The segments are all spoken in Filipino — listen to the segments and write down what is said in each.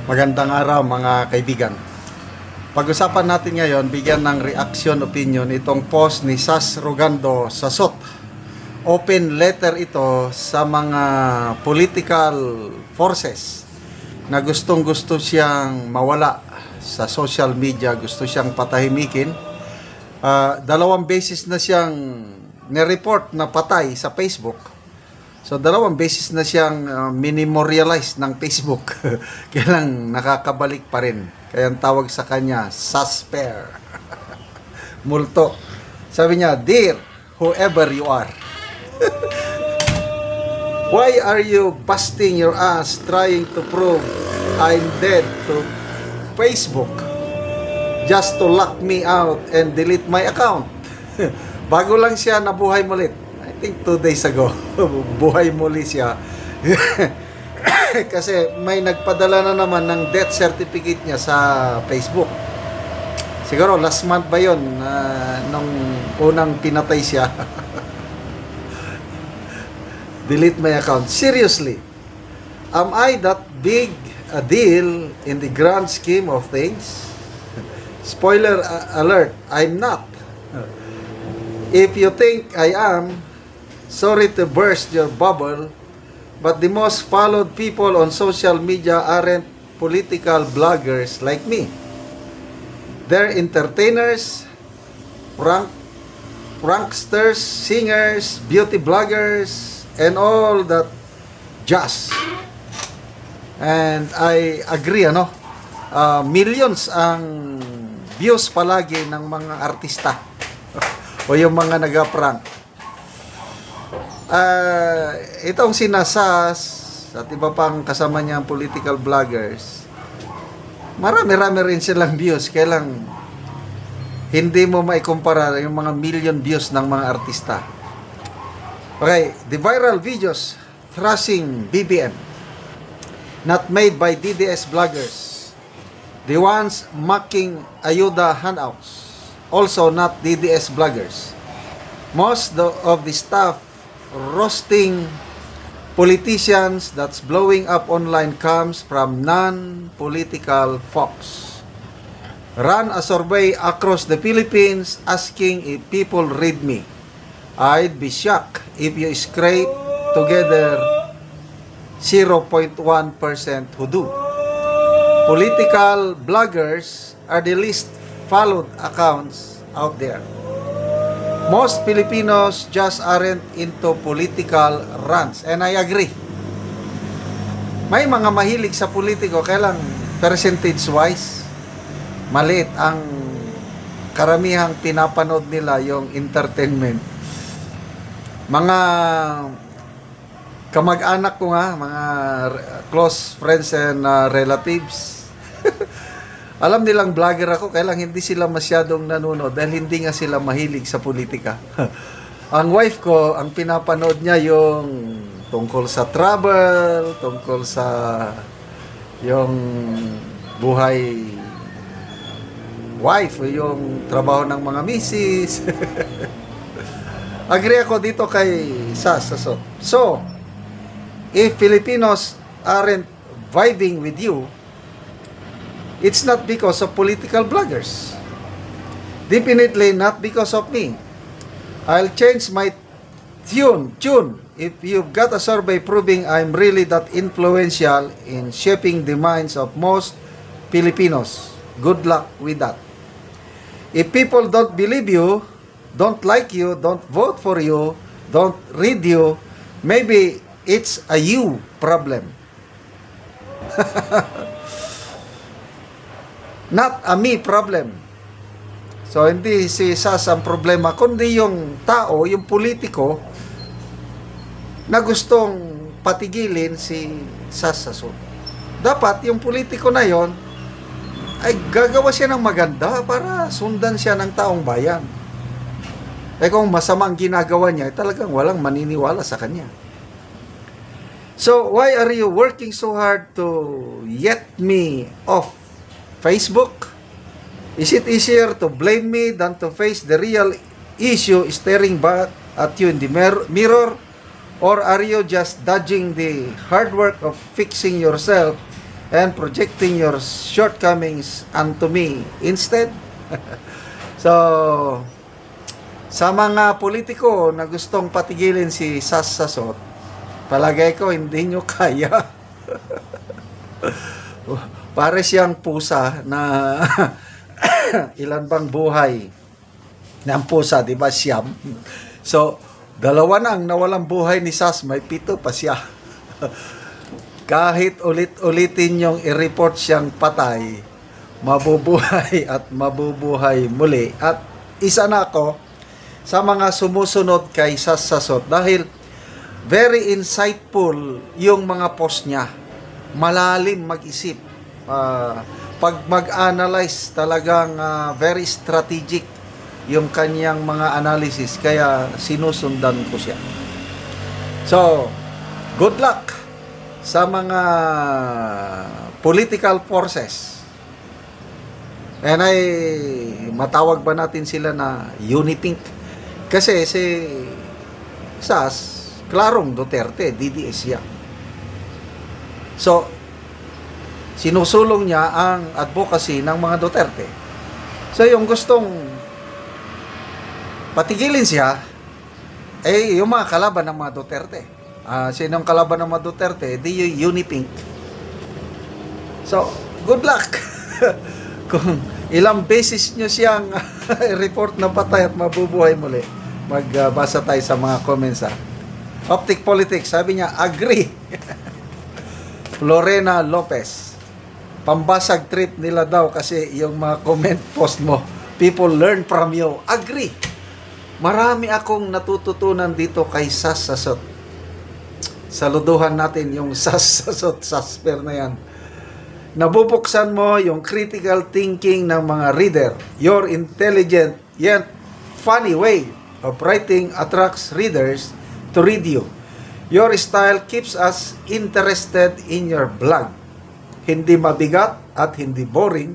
Magandang araw mga kaibigan. Pag-usapan natin ngayon, bigyan ng reaction opinion itong post ni Sas Rogando Sasot. Open letter ito sa mga political forces na gustong-gusto siyang mawala sa social media, gusto siyang patahimikin. Dalawang beses na siyang nireport na patay sa Facebook. So, dalawang beses na siyang minimorialize ng Facebook. Kaya lang nakakabalik pa rin. Kaya ang tawag sa kanya, Sasper. Multo. Sabi niya, "Dear, whoever you are, why are you busting your ass trying to prove I'm dead to Facebook just to lock me out and delete my account?" Bago lang siya nabuhay mulit. I think 2 days ago, buhay muli siya. Kasi may nagpadala na naman ng death certificate niya sa Facebook. Siguro last month ba yun, nung unang pinatay siya. Delete my account. Seriously, am I that big a deal in the grand scheme of things? Spoiler alert, I'm not. If you think I am, sorry to burst your bubble, but the most followed people on social media aren't political bloggers like me. They're entertainers, pranksters, singers, beauty bloggers, and all that jazz. And I agree, millions ang views palagi ng mga artista o yung mga nag-prank. Itong sinasas at iba pang kasama niyang political bloggers, marami-rami rin silang views. Kaya lang hindi mo maikumpara yung mga million views ng mga artista. Okay, the viral videos thrashing BBM, not made by DDS bloggers. The ones mocking ayuda handouts, also not DDS bloggers. Most of the stuff roasting politicians that's blowing up online comes from non-political folks. Run a survey across the Philippines asking if people read me. I'd be shocked if you scrape together 0.1% who do. Political bloggers are the least followed accounts out there. Most Filipinos just aren't into political rants. And I agree. May mga mahilig sa politiko, kaya lang percentage-wise, maliit ang karamihang pinapanood nila yung entertainment. Mga kamag-anak ko nga, mga close friends and relatives, alam nilang vlogger ako, kaya lang hindi sila masyadong nanonood dahil hindi nga sila mahilig sa politika. Ang wife ko, ang pinapanood niya yung tungkol sa travel, tungkol sa yung buhay wife, yung trabaho ng mga misis. Agree ako dito kay Sas Sasot. So, if Filipinos aren't vibing with you, it's not because of political bloggers. Definitely not because of me. I'll change my tune if you've got a survey proving I'm really that influential in shaping the minds of most Filipinos. Good luck with that. If people don't believe you, don't like you, don't vote for you, don't read you, maybe it's a you problem. Not a me problem. So, hindi si Sas ang problema, kundi yung tao, yung politiko, na gustong patigilin si Sas Sasot. Dapat, yung politiko na yon ay gagawa siya ng maganda para sundan siya ng taong bayan. Kung masamang ginagawa niya, talagang walang maniniwala sa kanya. So, why are you working so hard to get me off Facebook? Is it easier to blame me than to face the real issue staring back at you in the mirror? Or are you just dodging the hard work of fixing yourself and projecting your shortcomings unto me instead. So, sa mga politiko na gustong patigilin si Sas Sasot, palagay ko hindi nyo kaya. Pare siyang pusa na ilan bang buhay ng pusa, di ba? Siyam. So, dalawa na ang nawalang buhay ni Sas, may 7 pa siya. Kahit ulit-ulitin yung i-report siyang patay, mabubuhay at mabubuhay muli. At isa na ako sa mga sumusunod kay Sas Sasot dahil very insightful yung mga post niya. Malalim mag-isip. Pag mag-analyze talagang very strategic yung kanyang mga analysis, kaya sinusundan ko siya. So, good luck sa mga political forces. And matawag ba natin sila na Unipink? Kasi si Sas, klarong Duterte, DDS siya. So, sinusulong niya ang advocacy ng mga Duterte. So, yung gustong patigilin siya, yung mga kalaban ng mga Duterte. Sinong kalaban ng mga Duterte? Di yung Unipink. So, good luck. Kung ilang beses nyo siyang report na patay at mabubuhay muli, magbasa tayo sa mga comments. Optic Politics, sabi niya, agree. Lorena Lopez, pambasag trip nila daw kasi yung mga comment post mo, people learn from you. Agree. Marami akong natututunan dito kay Sas Sasot. Saluduhan natin yung Sas Sasot, Sasper na yan. Nabubuksan mo yung critical thinking ng mga reader. Your intelligent yet funny way of writing attracts readers to read you. Your style keeps us interested in your blog. Hindi mabigat at hindi boring,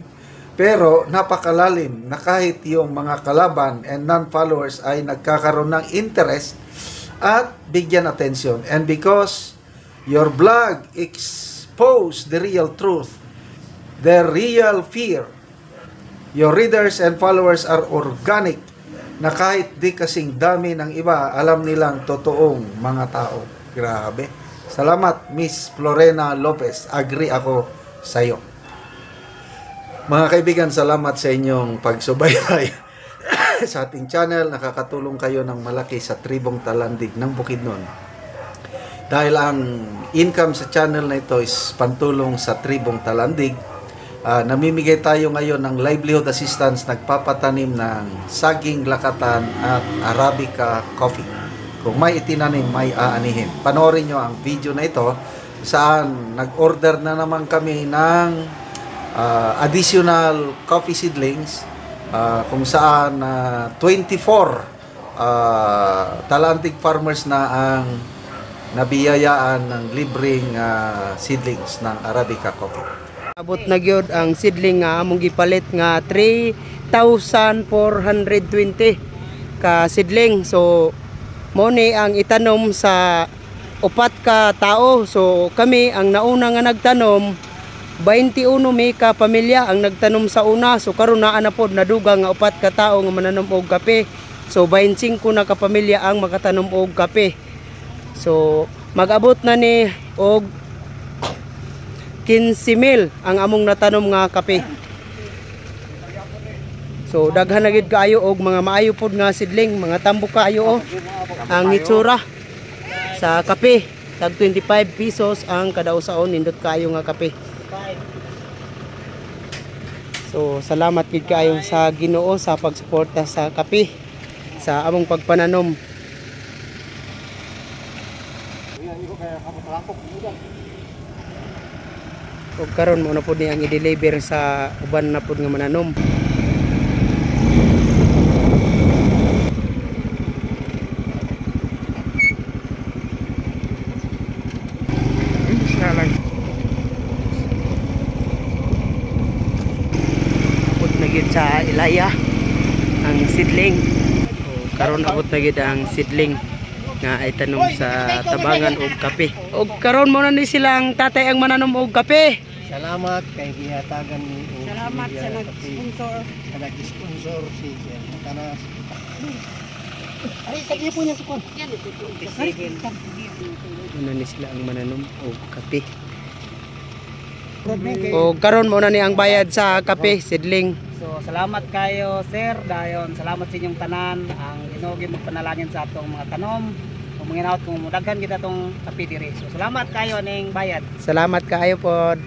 pero napakalalim na kahit yung mga kalaban and non-followers ay nagkakaroon ng interest at bigyan attention. And because your blog expose the real truth, the real fear, your readers and followers are organic, na kahit di kasing dami ng iba, alam nilang totoong mga tao. Grabe. Salamat, Miss Florena Lopez. Agree ako sa iyo. Mga kaibigan, salamat sa inyong pagsubaybay sa ating channel. Nakakatulong kayo ng malaki sa Tribong Talandig ng Bukidnon. Dahil ang income sa channel na ito is pantulong sa Tribong Talandig. Namimigay tayo ngayon ng livelihood assistance, nagpapatanim ng saging lakatan at Arabica coffee. Kung may itinanim, may aanihin. Panoorin nyo ang video na ito saan nag-order na naman kami ng additional coffee seedlings kung saan 24 Talandig farmers na ang nabiyayaan ng libreng seedlings ng Arabica coffee. Abot na gyud ang seedling nga among gipalit nga 3,420 ka seedling. So mo ni ang itanom sa 4 ka tao. So kami ang nauna nga nagtanom, 21 may ka pamilya ang nagtanom sa una. So karon naa na pod nadugang nga 4 ka tao nga mananom og kape. So 25 na ka pamilya ang makatanom og kape. So mag-abot na ni og 15,000 ang among natanom nga kape. So daghan na gid kaayo og mga maayo pod nga sidling, mga tambok kaayo ang itsura sa kape. Tag 25 pesos ang kada usaon, nindot kaayo nga kape. So salamat gid kaayo sa Ginoo sa pagsuporta sa kape sa among pagpananom. O karon mo na po ni ang i-deliver sa uban na po nga mananom. Abot na gid sa Ilaya ang seedling. O karon abot na gid ang seedling nga ay tanom sa tabangan og kape. Og karon mo na ni silang tatay ang mananom og kape. Salamat kay gihatagan ni Salamat sa nag-sponsor. Sa nag-sponsor si Sir Tanas. Ay, kagi po niya sukon. Yan ito. Una ni sila ang mananom o kape. O karon mo na ni ang bayad sa kape, sidling. So salamat kayo sir, dayon salamat sa inyong tanan ang Ginoo magpanalangin sa atong mga tanom. Kung manginawat kung mudaghan kita tong kape diri. So salamat kayo ning bayad. Salamat kaayo pod.